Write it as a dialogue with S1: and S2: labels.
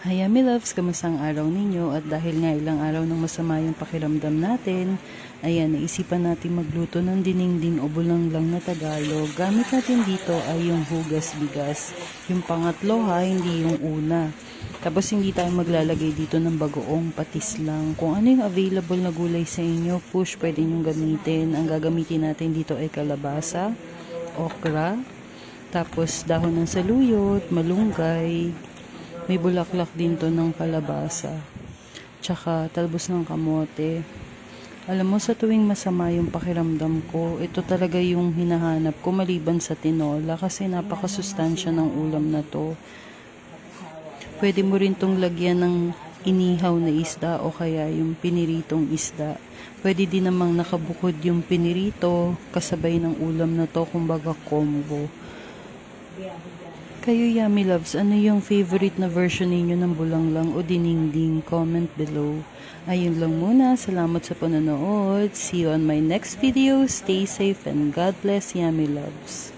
S1: Hi, Yummy Loves! Kamusta ang araw ninyo? At dahil nga ilang araw nang masama yung pakiramdam natin, ayan, naisipan natin magluto ng dinengding o bulanglang na Tagalog. Gamit natin dito ay yung hugas bigas. Yung pangatlo ha, hindi yung una. Tapos hindi tayo maglalagay dito ng bagoong, patis lang. Kung ano yung available na gulay sa inyo, push, pwede nyo gamitin. Ang gagamitin natin dito ay kalabasa, okra, tapos dahon ng saluyot, malunggay, may bulaklak din to ng kalabasa. Tsaka talbos ng kamote. Alam mo, sa tuwing masama yung pakiramdam ko, ito talaga yung hinahanap ko maliban sa tinola kasi napakasustansya ng ulam na to. Pwede mo rin tong lagyan ng inihaw na isda o kaya yung piniritong isda. Pwede din namang nakabukod yung pinirito kasabay ng ulam na to, kumbaga combo. Kayo, Yummy Loves, ano yung favorite na version ninyo ng bulanglang o dinengding? Comment below. Ayun lang muna. Salamat sa panonood. See you on my next video. Stay safe and God bless, Yummy Loves.